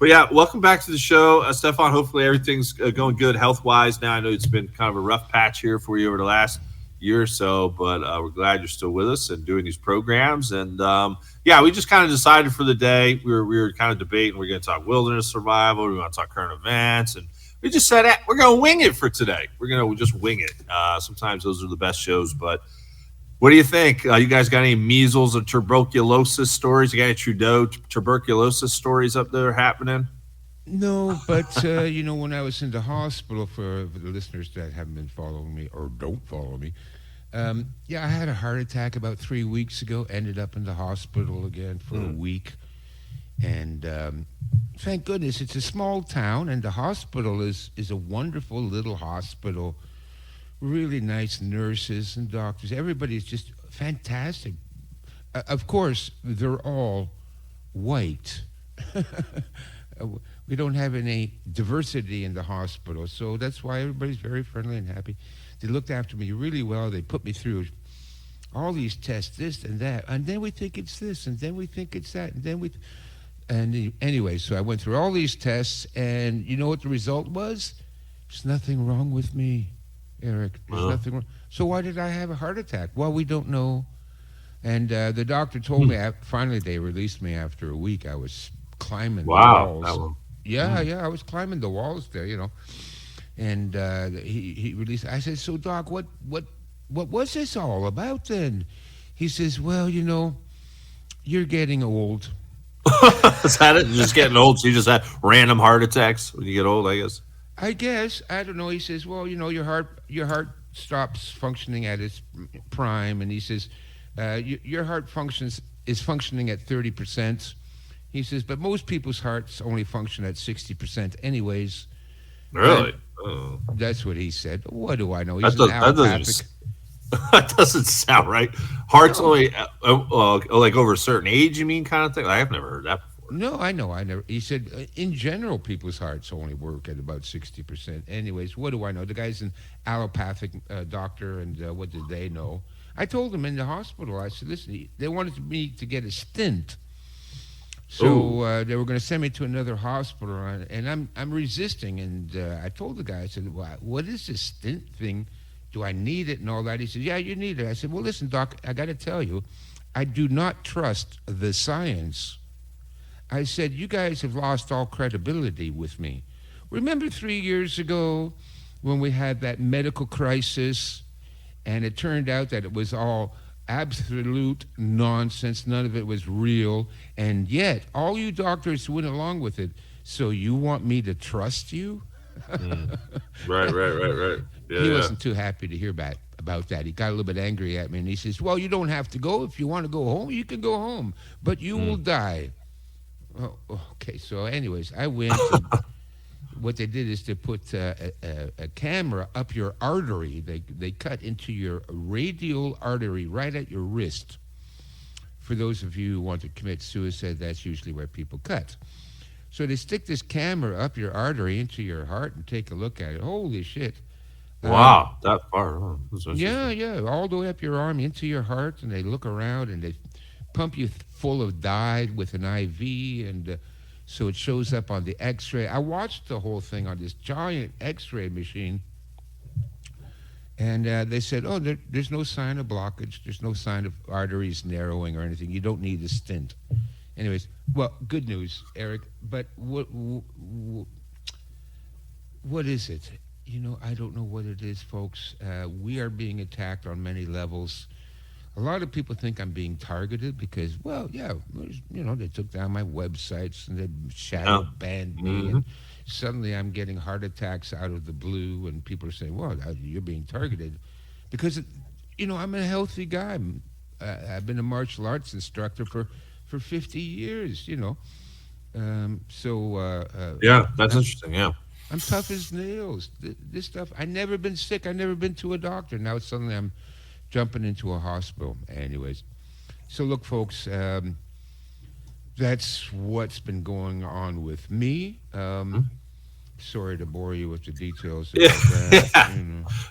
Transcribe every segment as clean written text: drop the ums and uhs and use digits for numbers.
But yeah, welcome back to the show, Stefan. Hopefully everything's going good health wise. Now I know it's been kind of a rough patch here for you over the last year or so, but we're glad you're still with us and doing these programs. And yeah, we just kind of decided for the day we were kind of debating. We're going to talk wilderness survival. We want to talk current events, and we just said we're going to wing it for today. We're going to just wing it. Sometimes those are the best shows, but. What do you think? You guys got any measles or tuberculosis stories? You got any Trudeau tuberculosis stories up there happening? No, but when I was in the hospital, for the listeners that haven't been following me or don't follow me, yeah, I had a heart attack about 3 weeks ago. Ended up in the hospital again for a week, and thank goodness it's a small town, and the hospital is a wonderful little hospital. Really nice nurses and doctors. Everybody's just fantastic. Of course, they're all white. We don't have any diversity in the hospital, so that's why everybody's very friendly and happy. They looked after me really well. They put me through all these tests, this and that, and then we think it's this, and then we think it's that, and then anyway, so I went through all these tests, and you know what the result was? There's nothing wrong with me. Eric, there's nothing wrong. So why did I have a heart attack? Well, we don't know. And the doctor told me, finally they released me after a week. I was climbing the walls. Yeah, I was climbing the walls there, And he released. I said, so Doc, what was this all about then? He says, well, you're getting old. Is that it? Just getting old, so you just have random heart attacks when you get old, I guess? I guess. I don't know. He says, well, your heart stops functioning at its prime, and he says, your heart is functioning at 30%. He says, but most people's hearts only function at 60% anyways. Really? That's what he said. What do I know? He's an allopathic. That doesn't sound right. Hearts only like over a certain age, you mean, kind of thing? I've never heard that before. No, I know. I never. He said, in general, people's hearts only work at about 60%. Anyways, what do I know? The guy's an allopathic doctor, and what did they know? I told him in the hospital. I said, listen, they wanted me to get a stint, so they were going to send me to another hospital, and I'm resisting. And I told the guy, I said, well, what is this stint thing? Do I need it and all that? He said, yeah, you need it. I said, well, listen, Doc, I got to tell you, I do not trust the science. I said, you guys have lost all credibility with me. Remember 3 years ago when we had that medical crisis and it turned out that it was all absolute nonsense. None of it was real. And yet all you doctors went along with it. So you want me to trust you? Right. He wasn't too happy to hear about that. He got a little bit angry at me, and he says, well, you don't have to go. If you want to go home, you can go home. But you will die. Oh, okay. So, anyways, I went. And what they did is they put a camera up your artery. They cut into your radial artery right at your wrist. For those of you who want to commit suicide, that's usually where people cut. So they stick this camera up your artery into your heart and take a look at it. Holy shit. Wow, that far. Yeah, all the way up your arm into your heart, and they look around and they pump you full of dye with an IV, and so it shows up on the X-ray. I watched the whole thing on this giant X-ray machine, and they said, oh, there's no sign of blockage. There's no sign of arteries narrowing or anything. You don't need a stent. Anyways, well, good news, Eric, but what is it? I don't know what it is, folks. We are being attacked on many levels. A lot of people think I'm being targeted because, well, yeah, they took down my websites and they shadow banned me, and suddenly I'm getting heart attacks out of the blue, and people are saying, well, you're being targeted. Because, I'm a healthy guy. I've been a martial arts instructor for 50 years, Yeah, that's interesting, yeah. I'm tough as nails. This stuff, I've never been sick. I've never been to a doctor. Now suddenly I'm jumping into a hospital. Anyways, so look, folks, that's what's been going on with me. Sorry to bore you with the details.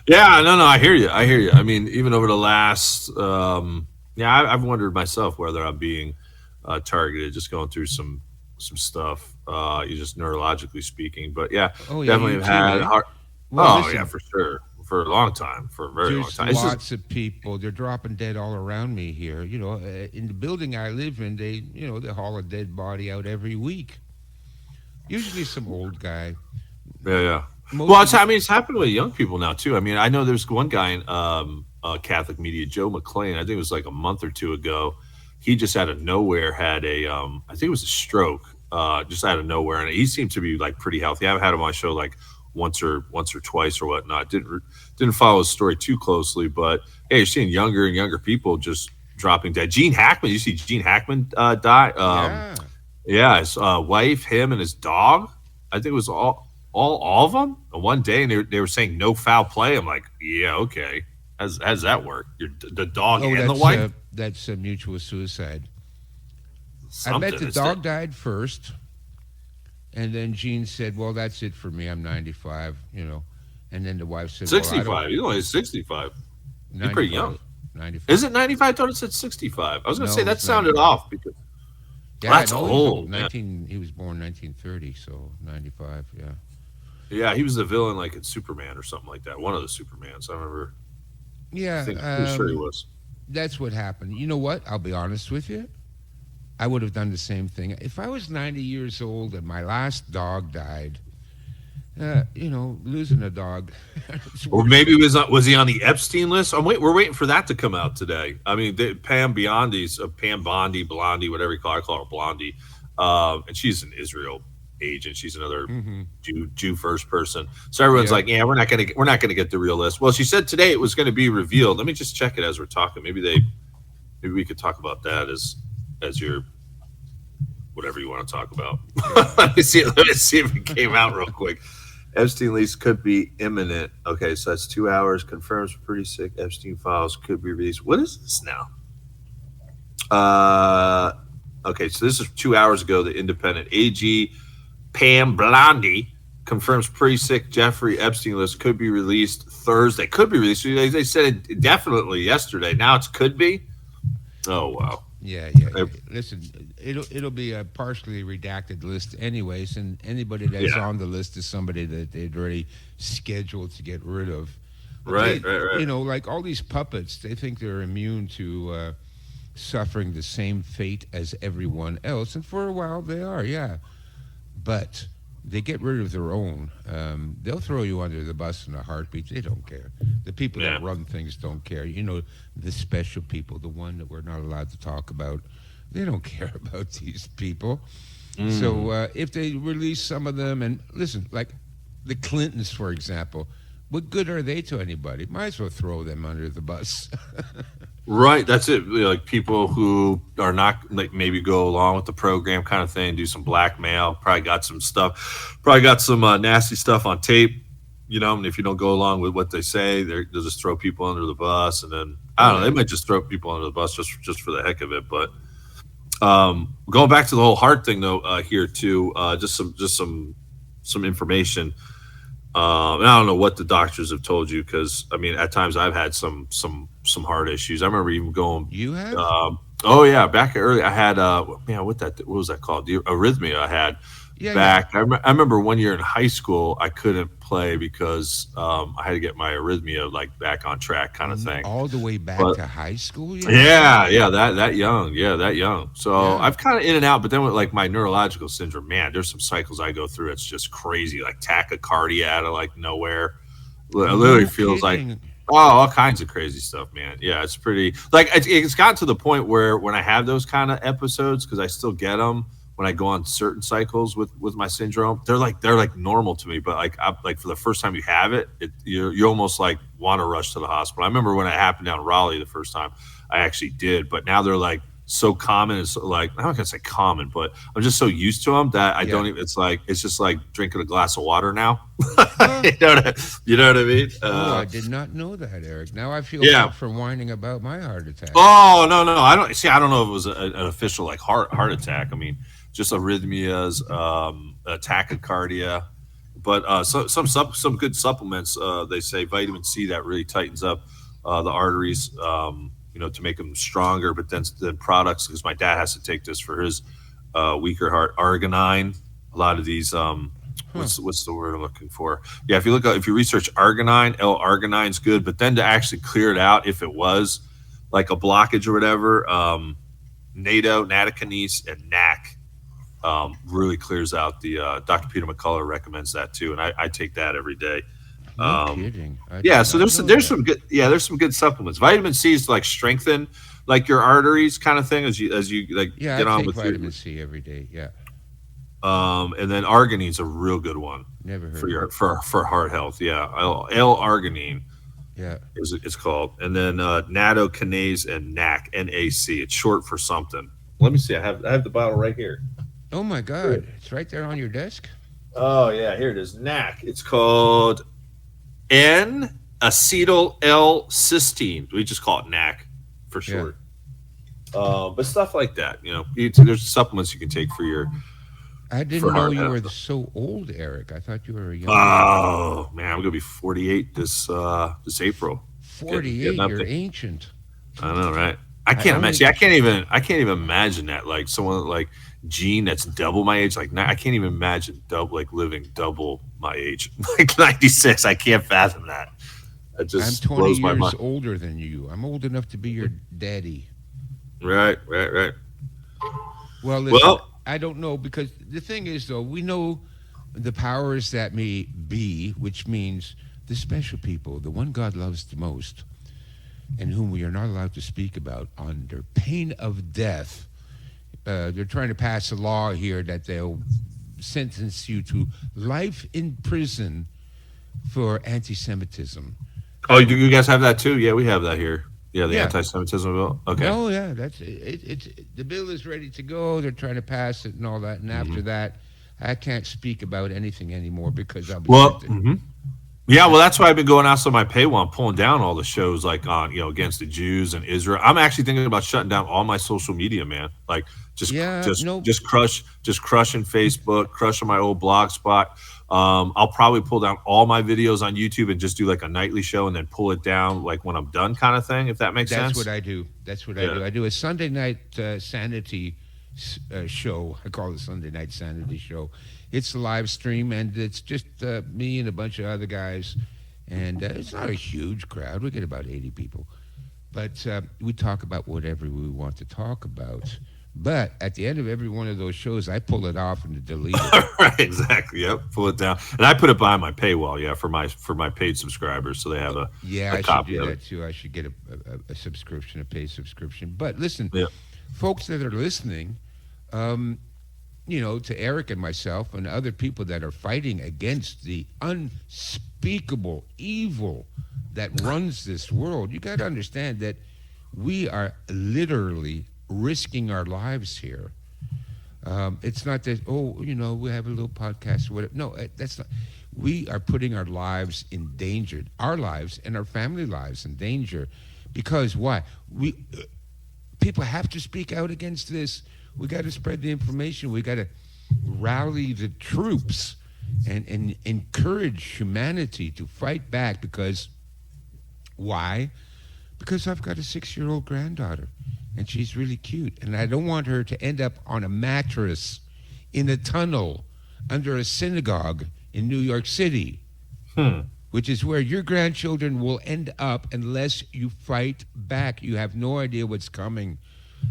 Yeah, no, I hear you. I mean, even over the last, I've wondered myself whether I'm being targeted. Just going through some stuff. You just neurologically speaking. But yeah, Oh yeah, definitely you have too, had eh? heart. Well, Oh yeah, listen, for sure, for a long time, for a very long there's time. It's just lots of people. They're dropping dead all around me here. In the building I live in, they haul a dead body out every week. Usually some old guy. yeah, yeah. Well, Most of the, it's happening with young people now too. I mean, I know there's one guy in Catholic media, Joe McLean. I think it was like a month or two ago. He just out of nowhere had I think it was a stroke, just out of nowhere, and he seemed to be like pretty healthy. I've had him on my show like once or twice or whatnot. Didn't follow his story too closely, but hey, you're seeing younger and younger people just dropping dead. Gene Hackman, you see Gene Hackman die. yeah. Yeah, his wife, him, and his dog. I think it was all of them in one day, and they were saying no foul play. I'm like, yeah, okay. How does that work? The dog Oh, and the wife? that's a mutual suicide. I bet Something. the It's that dog died first, and then Gene said, "Well, that's it for me. I'm 95." And then the wife said, "Well, I don't 65. He's only 65. He's pretty young. 95, 95. Is it 95? I thought it said 65. I was gonna say No, that it's sounded 95. off because Yeah, that's no, he's old. old. Yeah. 19. He was born 1930, so 95. Yeah. Yeah, he was the villain like in Superman or something like that. One of the Supermans. I remember. Yeah, Pretty sure he was. that's what happened. You know what? I'll be honest with you. I would have done the same thing if I was 90 years old and my last dog died. Losing a dog. It's Or worse maybe than was he on the Epstein list? We're waiting for that to come out today. I mean, Pam Biondi's Pam Bondi, Blondie, whatever you call her, I call her Blondie, and she's an Israel agent. She's another hmm Jew first person. So everyone's Yeah. like, yeah, we're not gonna get the real list. Well, she said today it was going to be revealed. Let me just check it as we're talking. Maybe we could talk about that as your whatever you want to talk about. Yeah. Let me see if it came out real quick. Epstein leaks could be imminent. Okay, so that's 2 hours. Confirms pretty sick. Epstein files could be released. What is this now? Uh, okay, so this is 2 hours ago. The Independent AG Pam Blondie confirms pretty sick Jeffrey Epstein list could be released Thursday. Could be released. They said it definitely yesterday. Now it's could be. Oh wow. Yeah. Listen, it'll be a partially redacted list, anyways, and anybody that's Yeah. on the list is somebody that they'd already scheduled to get rid of. But Right. like all these puppets, they think they're immune to suffering the same fate as everyone else, and for a while they are, yeah. But they get rid of their own. They'll throw you under the bus in a heartbeat. They don't care. The people Yeah. that run things don't care. The special people, the one that we're not allowed to talk about, they don't care about these people. So if they release some of them, and listen, like the Clintons, for example, what good are they to anybody? Might as well throw them under the bus. Right, that's it. Like people who are not like maybe go along with the program kind of thing, do some blackmail. Probably got some stuff. Probably got some nasty stuff on tape. And if you don't go along with what they say, they'll just throw people under the bus, and then I Oh don't know. They yeah. might just throw people under the bus just for the heck of it. But going back to the whole heart thing though, here too, just some information. And I don't know what the doctors have told you because I mean, at times I've had some heart issues. I remember even going. You have? Oh yeah, back early I had what was that called? The arrhythmia I had Yeah. back. I remember one year in high school I couldn't play because I had to get my arrhythmia like back on track kind of thing. All the way back But to high school, you had that? yeah, that young, yeah, that young. So Yeah. I've kind of in and out, but then with like my neurological syndrome, man, there's some cycles I go through. It's just crazy, like tachycardia out of like nowhere. It literally No feels like kidding. all kinds of crazy stuff, man. Yeah, it's pretty like it's gotten to the point where when I have those kind of episodes, because I still get them when I go on certain cycles with my syndrome, they're like normal to me. But like for the first time you have you almost like want to rush to the hospital. I remember when it happened down in Raleigh the first time, I actually did. But now they're like so common. It's like I'm not gonna say common, but I'm just so used to them that I Yeah. don't even. It's just like drinking a glass of water now. Huh. You know what I mean? Oh, I did not know that, Eric. Now I feel Yeah. bad for whining about my heart attack. Oh no, I don't see. I don't know if it was an official like heart attack. I mean, just arrhythmias, tachycardia, but some good supplements. They say vitamin C that really tightens up the arteries, to make them stronger. But then products because my dad has to take this for his weaker heart, arginine. A lot of these Huh. what's the word I'm looking for? Yeah, if you look up, if you research arginine, L-arginine's good, but then to actually clear it out, if it was like a blockage or whatever, NATO, nattokinase, and NAC really clears out the. Dr. Peter McCullough recommends that too, and I take that every day. No Um, kidding. I yeah, did so not there's know there's that. some good there's some good supplements. Vitamin C is to like strengthen like your arteries kind of thing as you like Yeah, I get on take with your vitamin C every day. Yeah, and then arginine's a real good one never for heard of your it. for heart health. Yeah, L-arginine Yeah. is it's called, and then nattokinase and NAC. It's short for something. Let me see. I have the bottle right here. Oh my God, it's right there on your desk. Oh yeah, here it is. NAC. It's called N-acetyl L-cysteine. We just call it NAC for Yeah. short. But stuff like that, there's supplements you can take I for didn't know heart you health. were so old, Eric. I thought you were a young guy. Oh man, I'm gonna be 48 this April. Getting 48. up You're there. ancient. I know, right? I I can't imagine. only. See, I can't even imagine that. Like someone like Gene that's double my age. Like I can't even imagine double like living double my age. Like 96. I can't fathom that. It I'm just 20 blows my years mind. older than you. I'm old enough to be your daddy. Right, right, right. Well, listen, Well, I don't know because the thing is, though, we know the powers that may be, which means the special people, the one God loves the most, and whom we are not allowed to speak about under pain of death. They're trying to pass a law here that they'll sentence you to life in prison for anti Semitism. oh, you guys have that too? Yeah, we have that here. Yeah, the Yeah. anti-Semitism bill. Okay. Oh, yeah. That's it. It's the bill is ready to go. They're trying to pass it and all that. And after hmm that, I can't speak about anything anymore because I'll be Well, sent to. yeah, I, well, that's why I've been going out on my paywall and pulling down all the shows like on against the Jews and Israel. I'm actually thinking about shutting down all my social media, man. Like just yeah. just No. just crushing Facebook, crushing my old blog spot. I'll probably pull down all my videos on YouTube and just do like a nightly show and then pull it down like when I'm done, kind of thing. If that makes That's what sense. I do. That's what I Yeah. do. I do a Sunday night sanity show. I call it Sunday night sanity show. It's a live stream, and it's just me and a bunch of other guys. And it's not a huge crowd. We get about 80 people. But we talk about whatever we want to talk about. But at the end of every one of those shows, I pull it off and delete it. Right, exactly. Yep. Pull it down, and I put it behind my paywall. Yeah, for my paid subscribers, so they have Yeah, a I should copy do of it. that too. I should get a subscription, a paid subscription. But listen, Yeah. folks that are listening, um, to Eric and myself and other people that are fighting against the unspeakable evil that runs this world, you got to understand that we are literally risking our lives here. It's not that, we have a little podcast or whatever. No, that's not. We are putting our lives in danger, our lives and our family lives in danger. Because why? People have to speak out against this. We got to spread the information. We got to rally the troops and encourage humanity to fight back. Because why? Because I've got a 6-year-old granddaughter, and she's really cute, and I don't want her to end up on a mattress in a tunnel under a synagogue in New York City, Hmm. which is where your grandchildren will end up unless you fight back. You have no idea what's coming.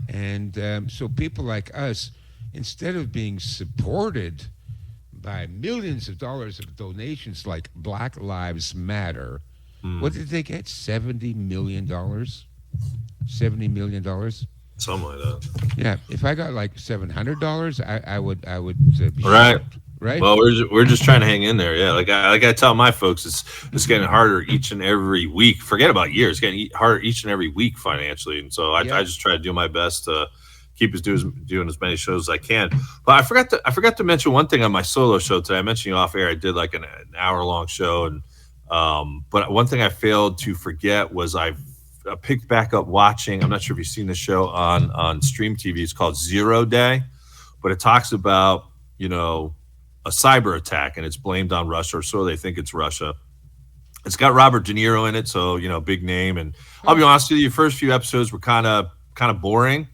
And so people like us, instead of being supported by millions of dollars of donations like Black Lives Matter, what did they get? $70 million? $70 million? Something like that. Yeah. If I got like $700, I would be Right. shocked, right? Well, we're just trying to hang in there. Yeah, like I tell my folks, it's getting harder each and every week. Forget about years, it's getting harder each and every week financially. And so I Yeah. just try to do my best to keep us doing as many shows as I can. But I forgot to mention one thing on my solo show today. I mentioned you off air. I did like an hour long show, and but one thing I failed to forget was I picked back up watching. I'm not sure if you've seen the show on Stream TV. It's called Zero Day, but it talks about a cyber attack, and it's blamed on Russia, or so they think it's Russia. It's got Robert De Niro in it, so big name. And I'll be honest with you, the first few episodes were kind of boring.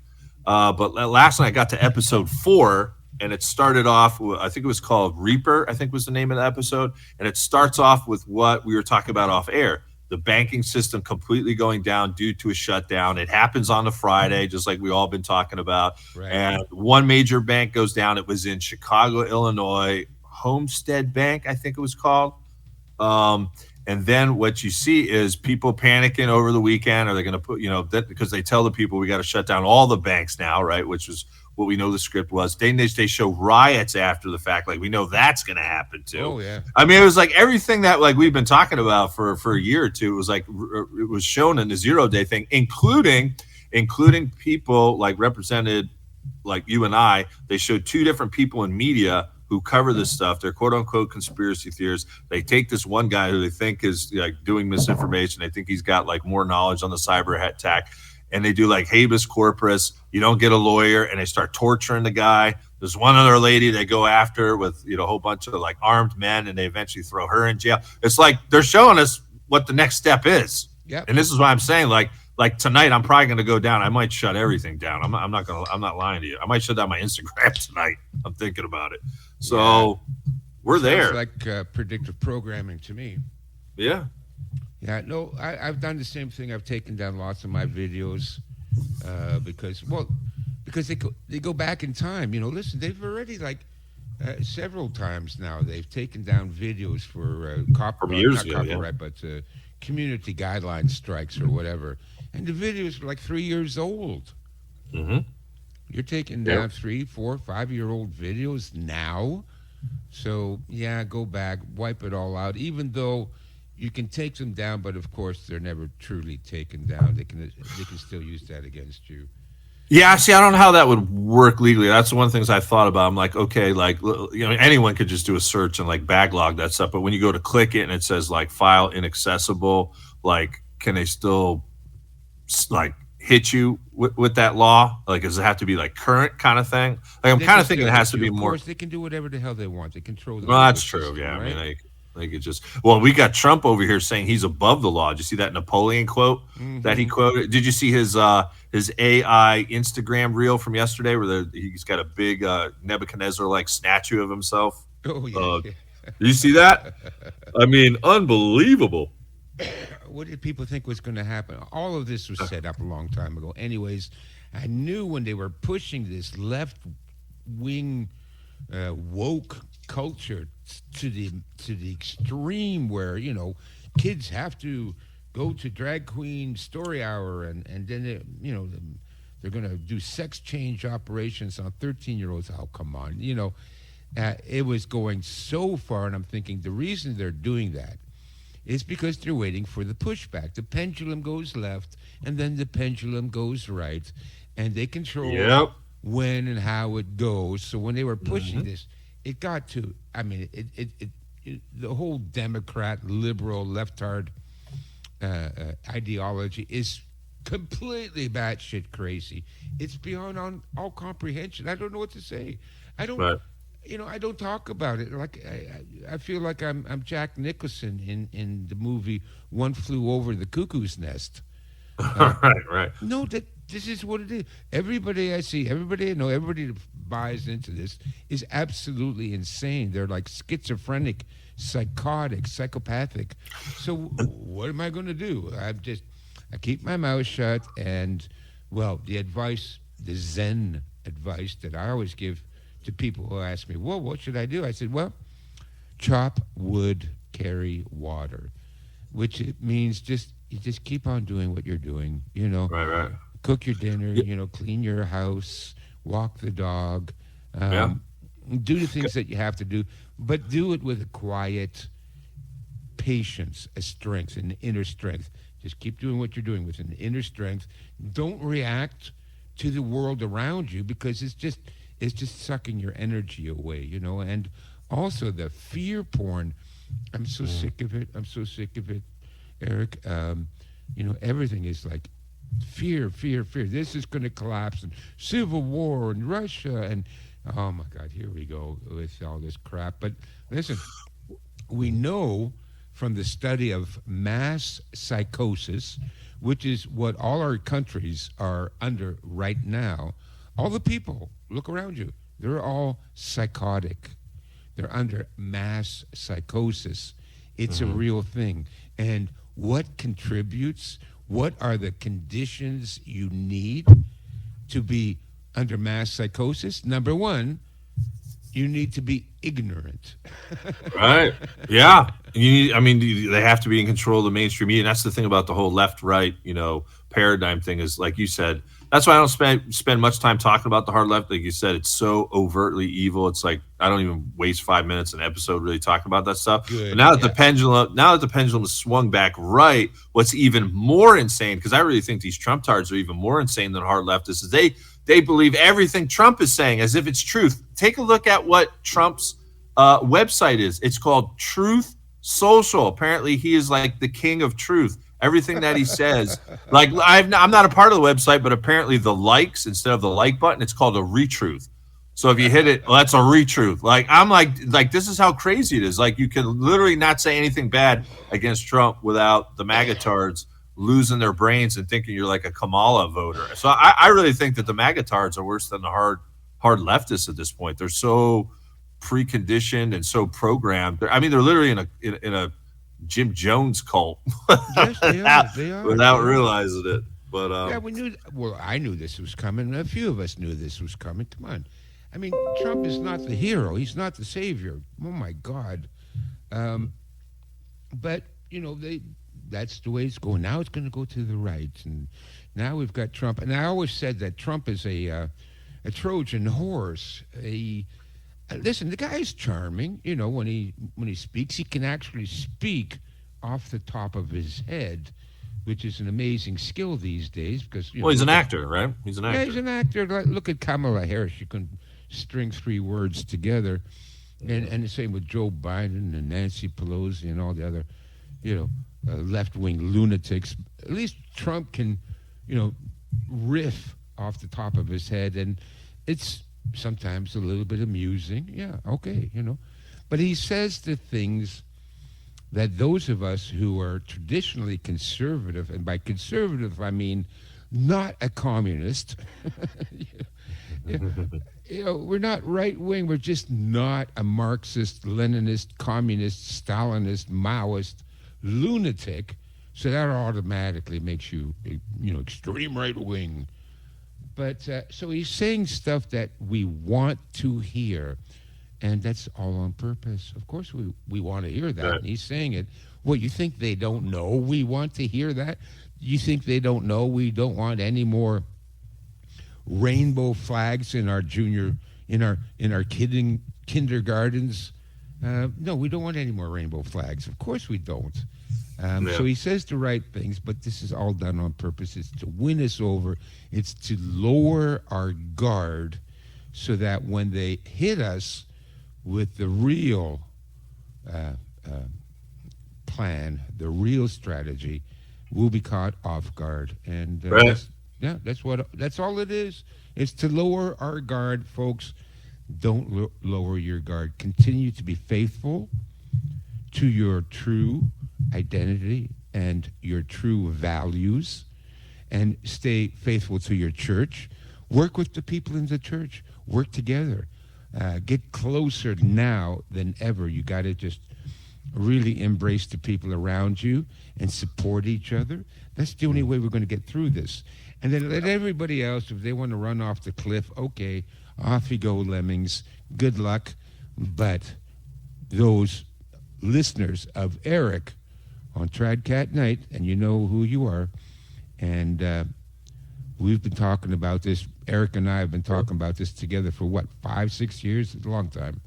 But last night I got to episode 4, and it started off with, I think it was called Reaper, I think was the name of the episode. And it starts off with what we were talking about off air. The banking system completely going down due to a shutdown. It happens on a Friday, just like we all been talking about. Right. And one major bank goes down. It was in Chicago, Illinois, Homestead Bank, I think it was called. And then what you see is people panicking over the weekend. Are they going to put, because they tell the people we got to shut down all the banks now, right? Which is what we know the script was. They show riots after the fact. Like we know that's going to happen too. Oh, yeah. I mean, it was like everything that like we've been talking about for a year or two. It was like it was shown in the 0 day thing, including people like represented like you and I. They showed two different people in media who cover this stuff. They're quote unquote conspiracy theorists. They take this one guy who they think is like doing misinformation. They think he's got like more knowledge on the cyber attack. And they do like habeas corpus. You don't get a lawyer, and they start torturing the guy. There's one other lady they go after with a whole bunch of like armed men, and they eventually throw her in jail. It's like they're showing us what the next step is. Yep. And this is why I'm saying like tonight I'm probably going to go down. I might shut everything down. I'm not lying to you. I might shut down my Instagram tonight. I'm thinking about it. So we're there. Sounds like predictive programming to me. Yeah. Yeah, no, I've done the same thing. I've taken down lots of my videos because they go back in time. Listen, they've already several times now they've taken down videos for copyright, but community guideline strikes or whatever, and the videos are like 3 years old. Mm-hmm. You're taking down 3, 4, 5-year-old videos now, so yeah, go back, wipe it all out, even though. You can take them down, but of course they're never truly taken down. They can still use that against you. Yeah, see, I don't know how that would work legally. That's one of the things I thought about. I'm like, okay, like anyone could just do a search and like backlog that stuff. But when you go to click it and it says like file inaccessible, like can they still like hit you with that law? Like, does it have to be like current kind of thing? Like, I'm kind of thinking it has to be more. Of course, they can do whatever the hell they want. They control the. Well, that's true. system, Yeah, right? I mean, Like it just we got Trump over here saying he's above the law. Did you see that Napoleon quote that he quoted? Did you see his AI Instagram reel from yesterday where he's got a big Nebuchadnezzar like statue of himself? Oh yeah. Did you see that? I mean, unbelievable. What did people think was going to happen? All of this was set up a long time ago. Anyways, I knew when they were pushing this left wing woke culture to the extreme where kids have to go to drag queen story hour and then they're going to do sex change operations on 13-year-olds. Oh, come on. It was going so far, and I'm thinking the reason they're doing that is because they're waiting for the pushback. The pendulum goes left and then the pendulum goes right, and they control when and how it goes. So when they were pushing this, it got to, I mean, the whole Democrat, liberal, leftard ideology is completely batshit crazy. It's beyond all comprehension. I don't know what to say. I don't, I don't talk about it. Like I feel like I'm Jack Nicholson in the movie One Flew Over the Cuckoo's Nest. Right. No, this is what it is. Everybody I see, everybody I know, everybody that buys into this is absolutely insane. They're like schizophrenic, psychotic, psychopathic. So what am I going to do? I keep my mouth shut, and the Zen advice that I always give to people who ask me, well, what should I do? I said, well, chop wood, carry water, which it means you just keep on doing what you're doing, Right. Cook your dinner, clean your house, walk the dog, do the things that you have to do, but do it with a quiet patience, a strength, an inner strength. Just keep doing what you're doing with an inner strength. Don't react to the world around you because it's just sucking your energy away, and also the fear porn. I'm so sick of it. I'm so sick of it, Eric. Everything is like fear. This is going to collapse, and civil war, and Russia, and oh my God, here we go with all this crap. But listen, we know from the study of mass psychosis, which is what all our countries are under right now. All the people, look around you, They're all psychotic. They're under mass psychosis. It's a Hmm. real thing. And what contributes? What are the conditions you need to be under mass psychosis? Number one, you need to be ignorant. Right. Yeah. I mean, they have to be in control of the mainstream media. And that's the thing about the whole left right, paradigm thing is like you said. That's why I don't spend much time talking about the hard left. Like you said, it's so overtly evil. It's like I don't even waste 5 minutes an episode really talking about that stuff. But Good. now that the Yeah. pendulum is swung back right, what's even more insane, because I really think these Trump tards are even more insane than hard leftists, is they believe everything Trump is saying as if it's truth. Take a look at what Trump's website is. It's called Truth Social. Apparently, he is like the king of truth. Everything that he says, like I'm not a part of the website, but apparently the likes instead of the like button, it's called a retruth. So if you hit it, well, that's a retruth. Like I'm like this is how crazy it is. Like you can literally not say anything bad against Trump without the MAGA tards losing their brains and thinking you're like a Kamala voter. So I really think that the MAGA tards are worse than the hard leftists at this point. They're so preconditioned and so programmed. I mean, they're literally in a Jim Jones cult Yes, they are. without, They are. without They are. realizing it. But Yeah, we knew. Well, I knew this was coming. A few of us knew this was coming. Come on. I mean, Trump is not the hero. He's not the savior. Oh my God. Um, but they. That's the way it's going. Now it's going to go to the right, and now we've got Trump. And I always said that Trump is a Trojan horse. Listen, the guy is charming. When he speaks, he can actually speak off the top of his head, which is an amazing skill these days. Because well, he's an look at actor, right? He's an yeah, actor. he's an actor. Look at Kamala Harris. She can string three words together, and the same with Joe Biden and Nancy Pelosi and all the other, left wing lunatics. At least Trump can, riff off the top of his head, and it's sometimes a little bit amusing. Yeah, okay, but he says the things that those of us who are traditionally conservative, and by conservative I mean not a communist. Yeah, we're not right wing. We're just not a Marxist, Leninist, communist, Stalinist, Maoist lunatic. So that automatically makes you, extreme right wing. But so he's saying stuff that we want to hear, and that's all on purpose. Of course, we want to hear that. Right. And he's saying it. What, you think they don't know we want to hear that? You think they don't know we don't want any more rainbow flags in our kindergartens? No, we don't want any more rainbow flags. Of course we don't. Yeah. So he says the right things, but this is all done on purpose. It's to win us over. It's to lower our guard so that when they hit us with the real plan, the real strategy, we'll be caught off guard. And Right. that's all it is. It's to lower our guard, folks. Don't lower your guard. Continue to be faithful to your true identity and your true values, and stay faithful to your church. Work with the people in the church. Work together. Get closer now than ever. You got to just really embrace the people around you and support each other. That's the only way we're going to get through this. And then let everybody else, if they want to run off the cliff, okay, off you go, lemmings. Good luck. But those listeners of Eric on Tradcat Night, and you know who you are, and we've been talking about this. Eric and I have been talking about this together for what, 5-6 years? It's a long time.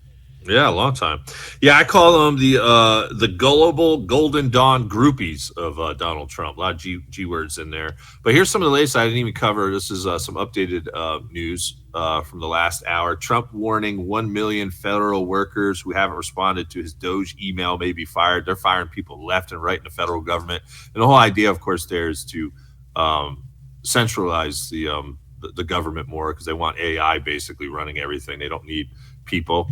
Yeah, a long time. Yeah, I call them the gullible Golden Dawn groupies of Donald Trump. A lot of G words in there. But here's some of the latest I didn't even cover. This is some updated news from the last hour. Trump warning 1 million federal workers who haven't responded to his Doge email may be fired. They're firing people left and right in the federal government. And the whole idea, of course, there is to centralize the government more because they want AI basically running everything. They don't need people.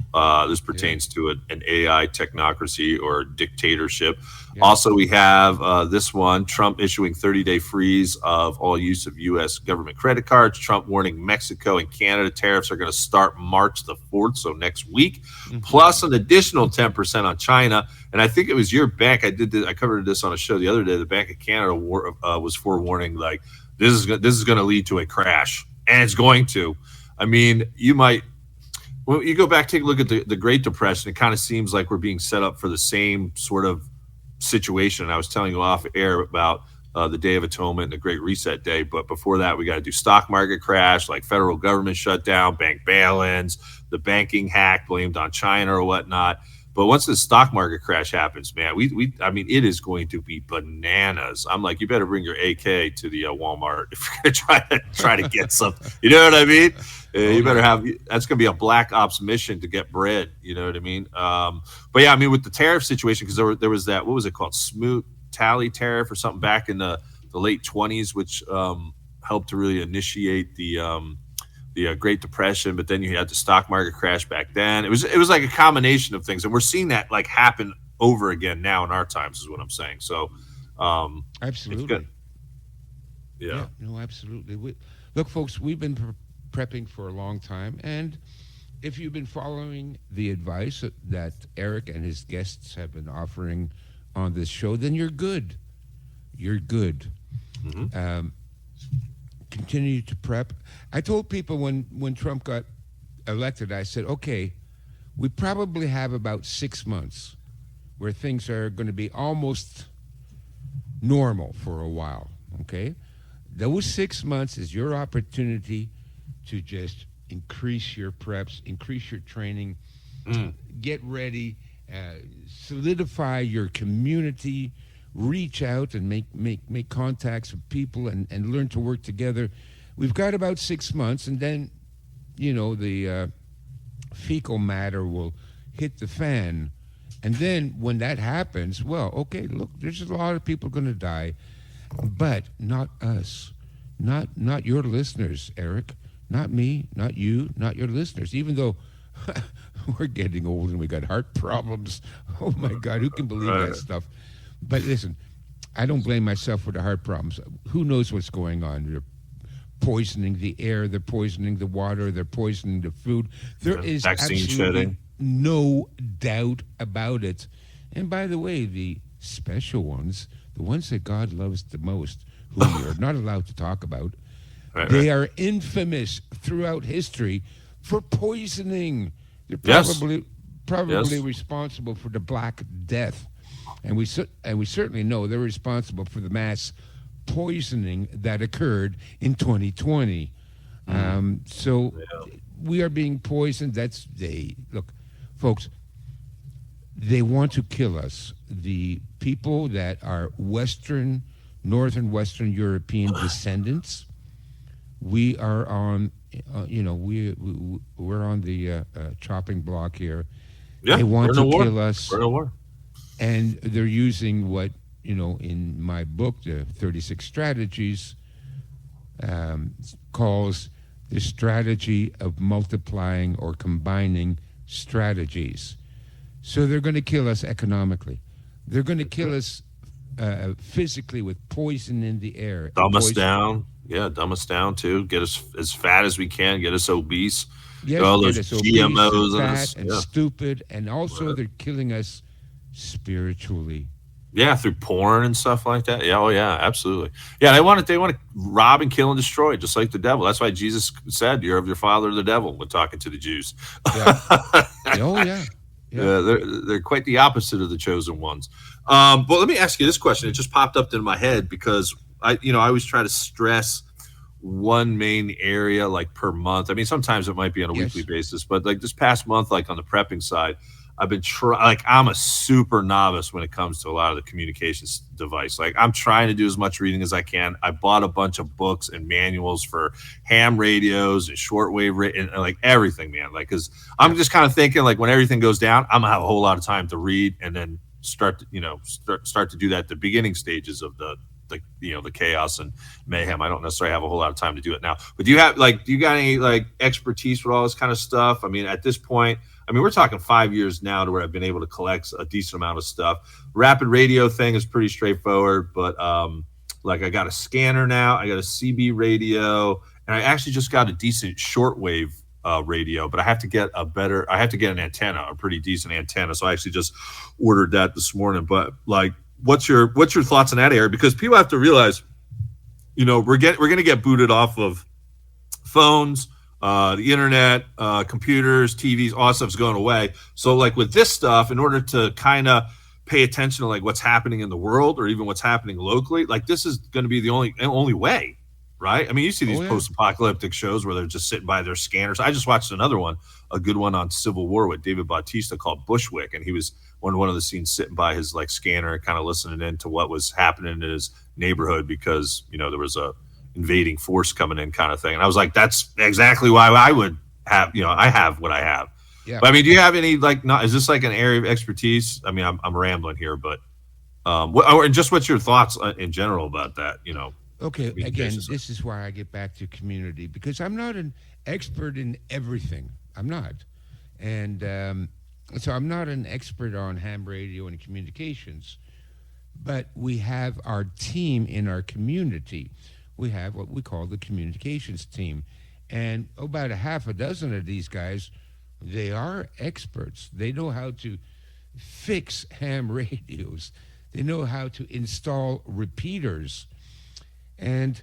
This Yeah. pertains to an AI technocracy or dictatorship. Yeah. Also, we have this one: Trump issuing 30-day freeze of all use of U.S. government credit cards. Trump warning Mexico and Canada tariffs are going to start March the 4th, so next week, plus an additional 10% on China. And I think it was your bank. I covered this on a show the other day. The Bank of Canada was forewarning, like, this is going to lead to a crash, and it's going to. I mean, you might. When you go back, take a look at the Great Depression. It kind of seems like we're being set up for the same sort of situation. And I was telling you off air about the Day of Atonement and the Great Reset Day. But before that, we got to do stock market crash, like federal government shutdown, bank bail-ins, the banking hack blamed on China or whatnot. But once the stock market crash happens, man, I mean, it is going to be bananas. I'm like, you better bring your AK to the Walmart if you're going to try to get some. You know what I mean? You better have. That's going to be a black ops mission to get bread. You know what I mean? But yeah, I mean, with the tariff situation, because there was that, what was it called, Smoot Tally tariff or something back in the late 20s, which helped to really initiate the Great Depression. But then you had the stock market crash back then. It was like a combination of things, and we're seeing that like happen over again now in our times, is what I'm saying. So Absolutely. Yeah. No, absolutely. Look, folks, we've been prepping for a long time, and if you've been following the advice that Eric and his guests have been offering on this show, then you're good. You're good. Continue to prep. I told people when Trump got elected, I said, okay, we probably have about 6 months where things are going to be almost normal for a while, okay? Those 6 months is your opportunity to just increase your preps, increase your training, get ready, solidify your community, reach out and make contacts with people and learn to work together. We've got about 6 months, and then, the fecal matter will hit the fan. And then when that happens, well, okay, look, there's a lot of people going to die, but not us, not your listeners, Eric, not me, not you, not your listeners, even though we're getting old and we got heart problems. Oh, my God, who can believe that stuff? But listen, I don't blame myself for the heart problems. Who knows what's going on? They're poisoning the air, they're poisoning the water, they're poisoning the food. There is vaccine absolutely shedding. No doubt about it. And by the way, the special ones, the ones that God loves the most, who we are not allowed to talk about, they are infamous throughout history for poisoning. They're probably responsible for the Black Death. And we certainly know they're responsible for the mass poisoning that occurred in 2020. So we are being poisoned. Look, folks, they want to kill us. The people that are northern Western European descendants, we are on, we're on the chopping block here. Yeah, they want to kill us. We're in a war. And they're using what, in my book, the 36 Strategies, calls the strategy of multiplying or combining strategies. So they're going to kill us economically. They're going to kill us physically with poison in the air. Dumb us down. Yeah, dumb us down too. Get us as fat as we can. Get us obese. Yes, all get those us GMOs obese and fat and stupid. And also they're killing us spiritually. Yeah, through porn and stuff like that. Yeah, oh yeah, absolutely. Yeah, they want to rob and kill and destroy, just like the devil. That's why Jesus said, "You're of your father, the devil," when talking to the Jews. Yeah. Oh yeah. They're quite the opposite of the chosen ones. But let me ask you this question. It just popped up in my head because I always try to stress one main area like per month. I mean, sometimes it might be on a weekly basis, but like this past month, like on the prepping side, I've been I'm a super novice when it comes to a lot of the communications device. Like I'm trying to do as much reading as I can. I bought a bunch of books and manuals for ham radios and shortwave and like everything, man. Like, cause I'm just kind of thinking like when everything goes down, I'm gonna have a whole lot of time to read and then start to do that at the beginning stages of the the chaos and mayhem. I don't necessarily have a whole lot of time to do it now. But do you got any like expertise with all this kind of stuff? I mean, at this point, I mean, we're talking 5 years now to where I've been able to collect a decent amount of stuff. Rapid radio thing is pretty straightforward, but like I got a scanner now, I got a CB radio, and I actually just got a decent shortwave radio, but I have to get an antenna, a pretty decent antenna. So I actually just ordered that this morning. But like, what's your thoughts on that area? Because people have to realize, we're going to get booted off of phones, the internet, computers, TVs, all that stuff's going away. So like with this stuff, in order to kind of pay attention to like what's happening in the world or even what's happening locally, like this is going to be the only way. Right? I mean, you see these post-apocalyptic shows where they're just sitting by their scanners. I just watched another one, a good one on Civil War with David Bautista called Bushwick, and he was one of the scenes sitting by his like scanner, kind of listening in to what was happening in his neighborhood because there was a invading force coming in, kind of thing. And I was like, that's exactly why I would have. I have what I have. Yeah. But I mean, do you have any is this like an area of expertise? I mean, I'm rambling here, but what's your thoughts in general about that? Okay, again, this is why I get back to community, because I'm not an expert in everything. I'm not. And so I'm not an expert on ham radio and communications, but we have our team in our community. We have what we call the communications team. And about a half a dozen of these guys, they are experts. They know how to fix ham radios. They know how to install repeaters. And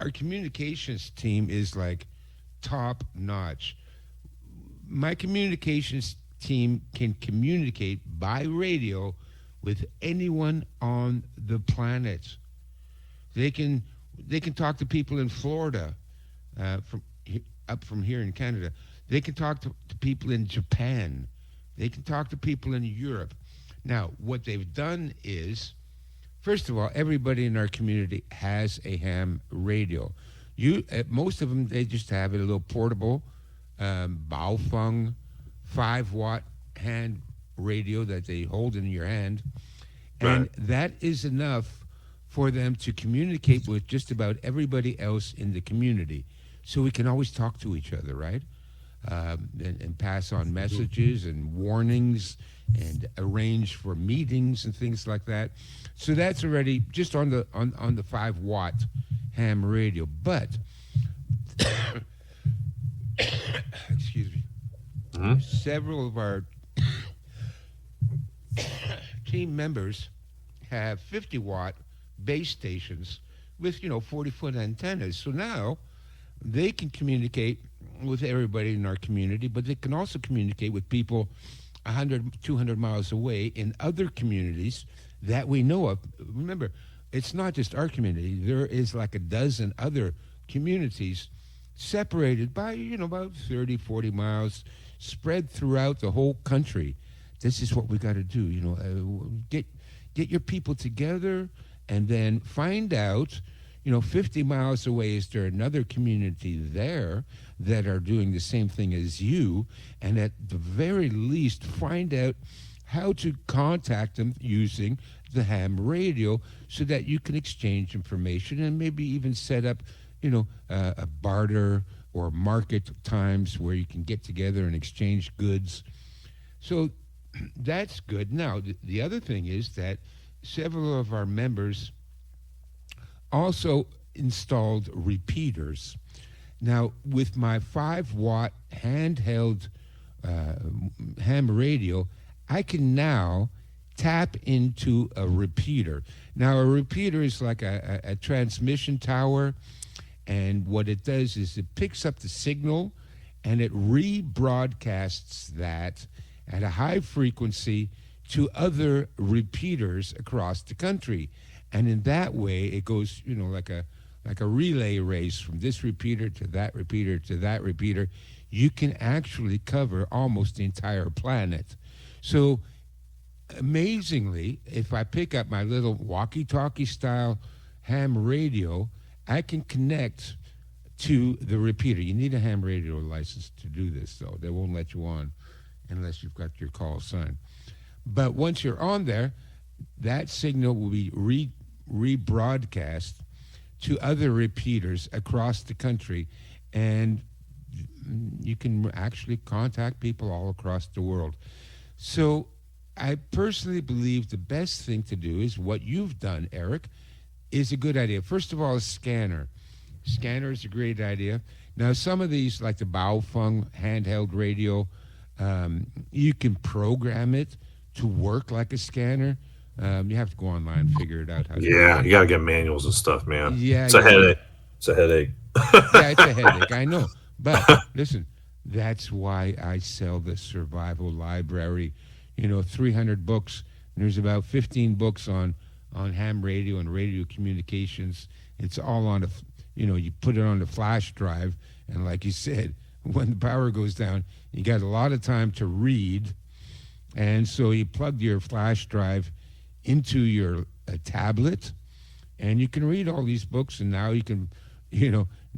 our communications team is like top notch. My communications team can communicate by radio with anyone on the planet. They can talk to people in Florida, up from here in Canada. They can talk to people in Japan. They can talk to people in Europe. Now, what they've done is, first of all, everybody in our community has a ham radio. Most of them, they just have a little portable Baofeng 5-watt hand radio that they hold in your hand. Right. And that is enough for them to communicate with just about everybody else in the community. So we can always talk to each other, right? And pass on messages and warnings and arrange for meetings and things like that. So that's already just on the 5-watt ham radio. But excuse me, several of our team members have 50-watt base stations with 40-foot antennas. So now they can communicate with everybody in our community, but they can also communicate with people 100, 200 miles away in other communities that we know of. Remember, it's not just our community. There is like a dozen other communities separated by, about 30, 40 miles, spread throughout the whole country. This is what we got to do, get your people together and then find out, 50 miles away, is there another community there that are doing the same thing as you? And at the very least, find out how to contact them using the ham radio so that you can exchange information and maybe even set up, a barter or market times where you can get together and exchange goods. So that's good. Now, the other thing is that several of our members also installed repeaters. Now, with my 5-watt handheld ham radio, I can now tap into a repeater. Now, a repeater is like a transmission tower, and what it does is it picks up the signal and it rebroadcasts that at a high frequency to other repeaters across the country. And in that way, it goes, like a relay race from this repeater to that repeater to that repeater. You can actually cover almost the entire planet. So amazingly, if I pick up my little walkie-talkie style ham radio, I can connect to the repeater. You need a ham radio license to do this, though. They won't let you on unless you've got your call signed. But once you're on there, that signal will be rebroadcast to other repeaters across the country, and you can actually contact people all across the world. So I personally believe the best thing to do is what you've done, Eric, is a good idea. First of all, a scanner. Scanner is a great idea. Now, some of these, like the Baofeng handheld radio, you can program it to work like a scanner. You have to go online and figure it out how to do Yeah, that. you got to get manuals and stuff, man. Yeah, It's a yeah, yeah. headache. It's a headache. Yeah, it's a headache, I know. But listen, that's why I sell the survival library. 300 books. And there's about 15 books on ham radio and radio communications. It's all on you put it on the flash drive. And like you said, when the power goes down, you got a lot of time to read. And so you plug your flash drive into your tablet, and you can read all these books. And now you can,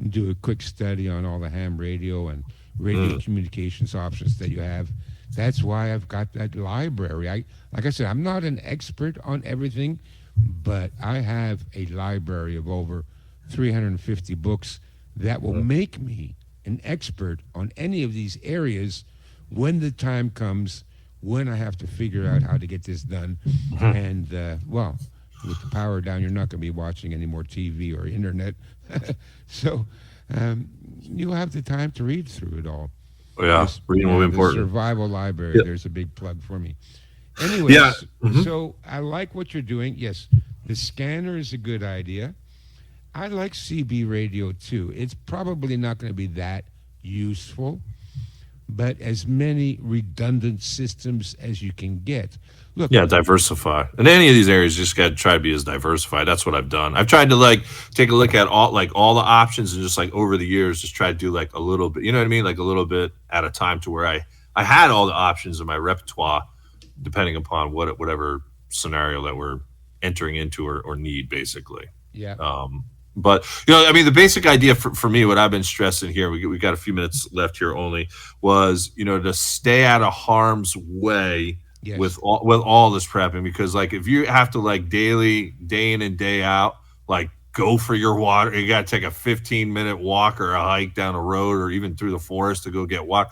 do a quick study on all the ham radio and radio communications options that you have. That's why I've got that library. Like I said, I'm not an expert on everything, but I have a library of over 350 books that will make me an expert on any of these areas when the time comes when I have to figure out how to get this done. And, well, with the power down, you're not going to be watching any more TV or internet. So you'll have the time to read through it all. Yeah, reading will be The important. survival library, Yeah. there's a big plug for me. Anyways, Yeah. so I like what you're doing. Yes, the scanner is a good idea. I like CB radio too. It's probably not going to be that useful, but as many redundant systems as you can get. Look, Yeah, diversify. In any of these areas, you just got to try to be as diversified. That's what I've done. I've tried to take a look at all the options and just over the years, just try to do a little bit. You know what I mean? Like a little bit at a time, to where I had all the options in my repertoire, depending upon whatever scenario that we're entering into or need, basically. yeah, But I mean, the basic idea for me, what I've been stressing here, we got a few minutes left here only, was to stay out of harm's way yes, with all this prepping, because if you have to day in and day out, go for your water, you got to take a 15-minute walk or a hike down a road or even through the forest to go get water.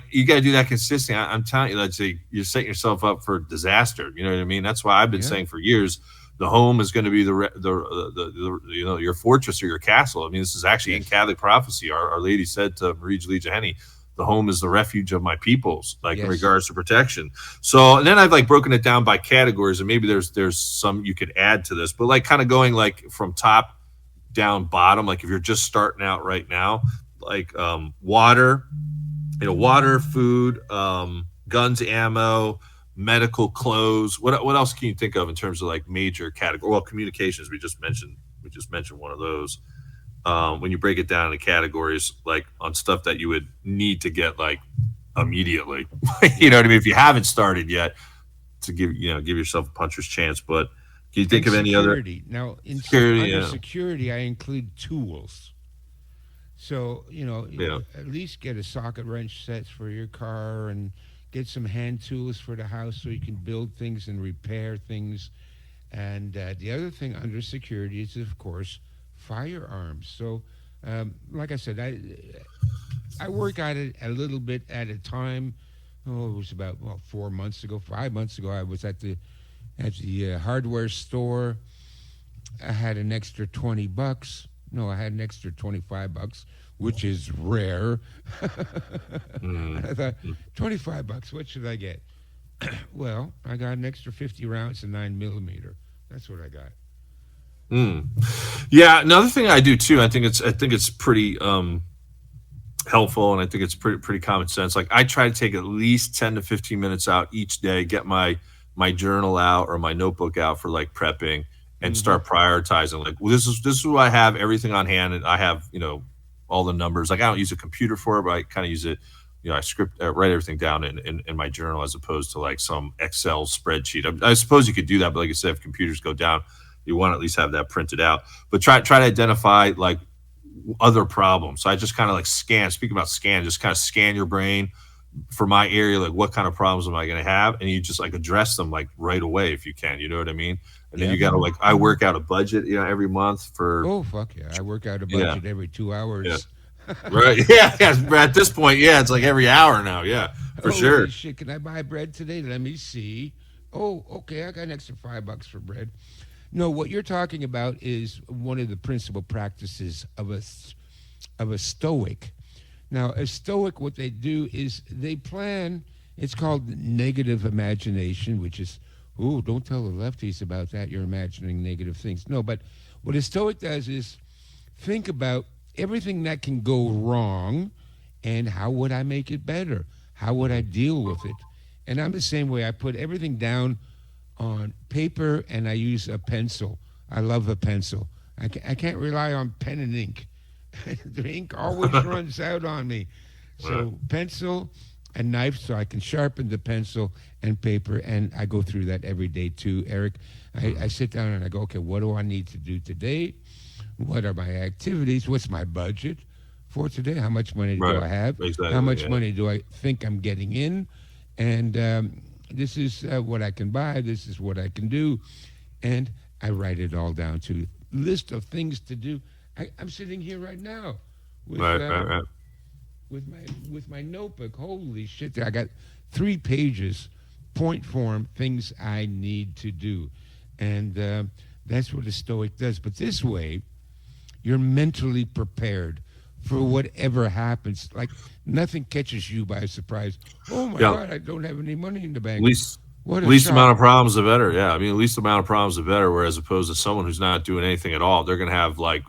You got to do that consistently. I'm telling you, you're setting yourself up for disaster. You know what I mean? That's why I've been saying for years, the home is going to be the your fortress or your castle. I mean, this is actually in Catholic prophecy. Our Lady said to Marie Julie Henny, the home is the refuge of my peoples, in regards to protection. So and then I've broken it down by categories, and maybe there's some you could add to this, but kind of going from top down bottom. If you're just starting out right now, water, water, food, guns, ammo, medical, clothes. What else can you think of in terms of major category? Well, communications, we just mentioned one of those. When you break it down into categories, on stuff that you would need to get immediately, you know what I mean? If you haven't started yet, to give yourself a puncher's chance. But can you think of any other? Now, Security, security, I include tools. So, at least get a socket wrench set for your car and get some hand tools for the house so you can build things and repair things. And the other thing under security is, of course, firearms. So, like I said, I work at it a little bit at a time. It was about 5 months ago. I was at the hardware store. I had an extra $20. No, I had an extra $25, which is rare. And I thought, $25, what should I get? Well, I got an extra 50 rounds of 9mm. That's what I got. Yeah, another thing I do too, I think it's pretty helpful, and I think it's pretty common sense. I try to take at least 10 to 15 minutes out each day, get my journal out or my notebook out for prepping, and start prioritizing. This is what I have, everything on hand, and I have all the numbers. I don't use a computer for it, but I kind of use it. I write everything down in my journal, as opposed to some Excel spreadsheet. I suppose you could do that, but like I said, if computers go down, you want to at least have that printed out. But try to identify other problems. So I just kind of scan. Speaking about scan, just kind of scan your brain. for my area, like what kind of problems am I going to have, and you just like address them like right away if you can. You know what I mean? And then Yeah. you got to like I work out a budget, every month for Oh, fuck yeah. I work out a yeah budget every 2 hours. yeah right yeah. At this point, yeah, it's like every hour now. Yeah, for Holy sure. shit. Can I buy bread today? Let me see. Oh, okay. I got an extra $5 for bread. No, what you're talking about is one of the principal practices of a Stoic. Now, a Stoic, what they do is they plan. It's called negative imagination, which is, oh, don't tell the lefties about that. You're imagining negative things. No, but what a Stoic does is think about everything that can go wrong and how would I make it better? How would I deal with it? And I'm the same way. I put everything down on paper and I use a pencil. I love a pencil. I can't rely on pen and ink. The ink always runs out on me. So pencil and knife so I can sharpen the pencil and paper, and I go through that every day too, Eric. I sit down and I go, okay, what do I need to do today? What are my activities? What's my budget for today? How much money do I have? Exactly, How much yeah. money do I think I'm getting in? And this is what I can buy. This is what I can do. And I write it all down to list of things to do. I'm sitting here right now with, Right. with my notebook. Holy shit. I got 3 pages, point form, things I need to do. And that's what a Stoic does. But this way, you're mentally prepared for whatever happens. Like nothing catches you by surprise. Oh my Yeah. God, I don't have any money in the bank. Least What a least shock. amount of problems, the better. Yeah, I mean, least amount of problems, the better. Whereas opposed to someone who's not doing anything at all, they're going to have like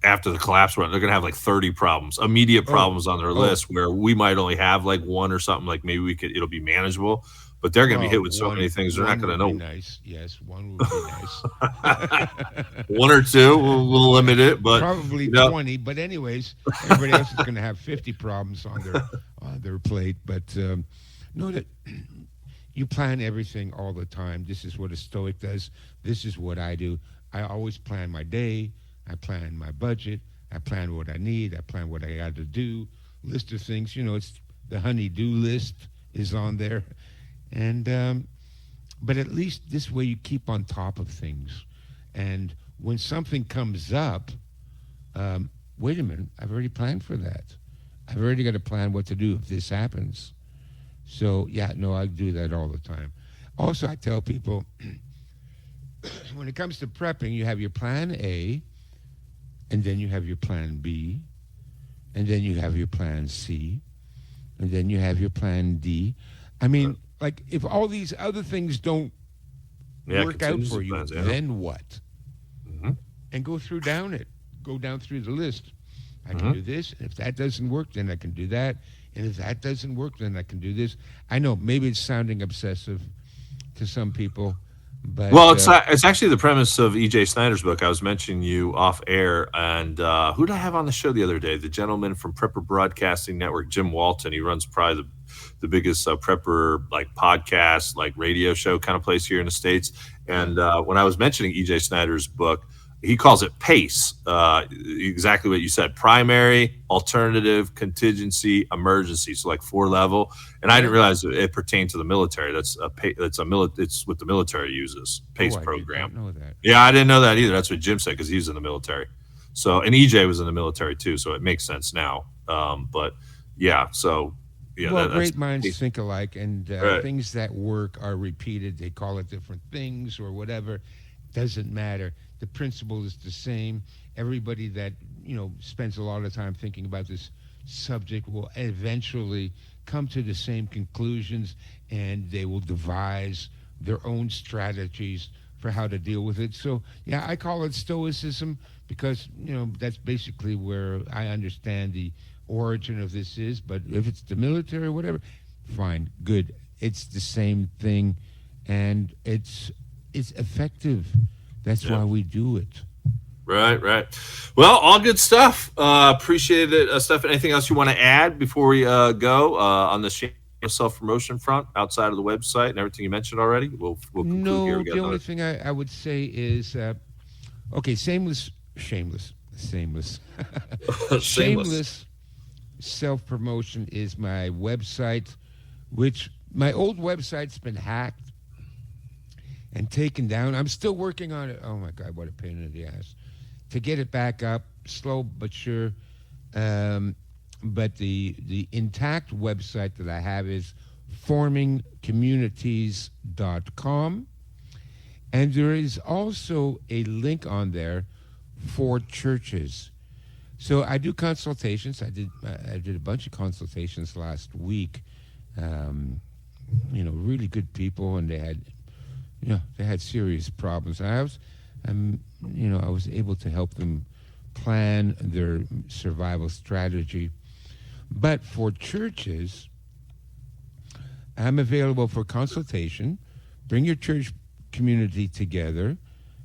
after the collapse run, they're going to have like 30 problems, immediate Oh, problems on their oh, list. Where we might only have like one or something. Like maybe it'll be manageable, but they're going to be hit well, with so many things. They're not one going would to be know nice. Yes, one would be nice. one or two. We'll limit it, but Probably you know, 20, but anyways, everybody else is going to have 50 problems on their plate. But know that you plan everything all the time. This is what a Stoic does. This is what I do. I always plan my day. I plan my budget. I plan what I need. I plan what I got to do. List of things. It's the honey-do list is on there, and but at least this way you keep on top of things. And when something comes up, wait a minute, I've already planned for that. I've already got a plan what to do if this happens. So, yeah, no, I do that all the time. Also, I tell people when it comes to prepping, you have your plan A, and then you have your plan B, and then you have your plan C, and then you have your plan D. I mean, like, if all these other things don't work out contingency for you, plans, yeah. then what? Mhm. And go down through the list. I can Mhm. do this. And if that doesn't work, then I can do that. And if that doesn't work, then I can do this. I know maybe it's sounding obsessive to some people, but Well, it's actually the premise of E.J. Snyder's book. I was mentioning you off air, and who did I have on the show the other day? The gentleman from Prepper Broadcasting Network, Jim Walton. He runs probably the biggest prepper like podcast, like radio show kind of place here in the States. And when I was mentioning E.J. Snyder's book, he calls it PACE, exactly what you said: primary, alternative, contingency, emergency. So like 4 level. And I didn't realize it pertained to the military. It's what the military uses, PACE I did program. not know that. Yeah, I didn't know that either. That's what Jim said because he's in the military. So, and EJ was in the military too, so it makes sense now. But yeah, so yeah, Well, that's great minds think alike, and Right. things that work are repeated. They call it different things or whatever. Doesn't matter. The principle is the same. Everybody that spends a lot of time thinking about this subject will eventually come to the same conclusions, and they will devise their own strategies for how to deal with it. So, yeah, I call it Stoicism because that's basically where I understand the origin of this is. But if it's the military or whatever, fine, good. It's the same thing, and it's effective. That's Yeah. why we do it. right. Well, all good stuff. Appreciate it, Steph. Anything else you want to add before we go on the self promotion front outside of the website and everything you mentioned already? We'll conclude here. No, We got the only another- thing I would say is, okay, shameless. Shameless. Shameless self-promotion is my website, which my old website's been hacked and taken down. I'm still working on it. Oh my God, what a pain in the ass to get it back up, slow but sure. But the intact website that I have is formingcommunities.com. And there is also a link on there for churches. So I do consultations. I did a bunch of consultations last week. Really good people, and they had serious problems. And I was able to help them plan their survival strategy. But for churches, I'm available for consultation. Bring your church community together.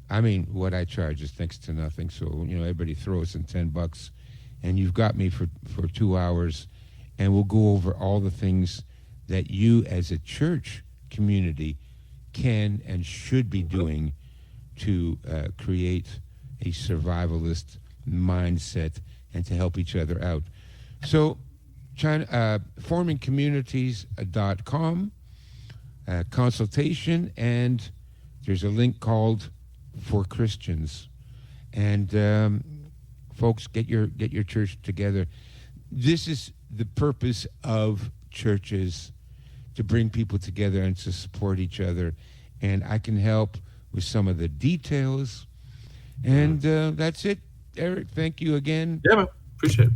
I mean, what I charge is next to nothing. So, everybody throws in $10 and you've got me for 2 hours, and we'll go over all the things that you as a church community can and should be doing to create a survivalist mindset and to help each other out. So, formingcommunities.com, consultation, and there's a link called For Christians. And folks, get your church together. This is the purpose of churches, to bring people together and to support each other. And I can help with some of the details. And that's it. Eric, thank you again. Yeah, man. Appreciate it.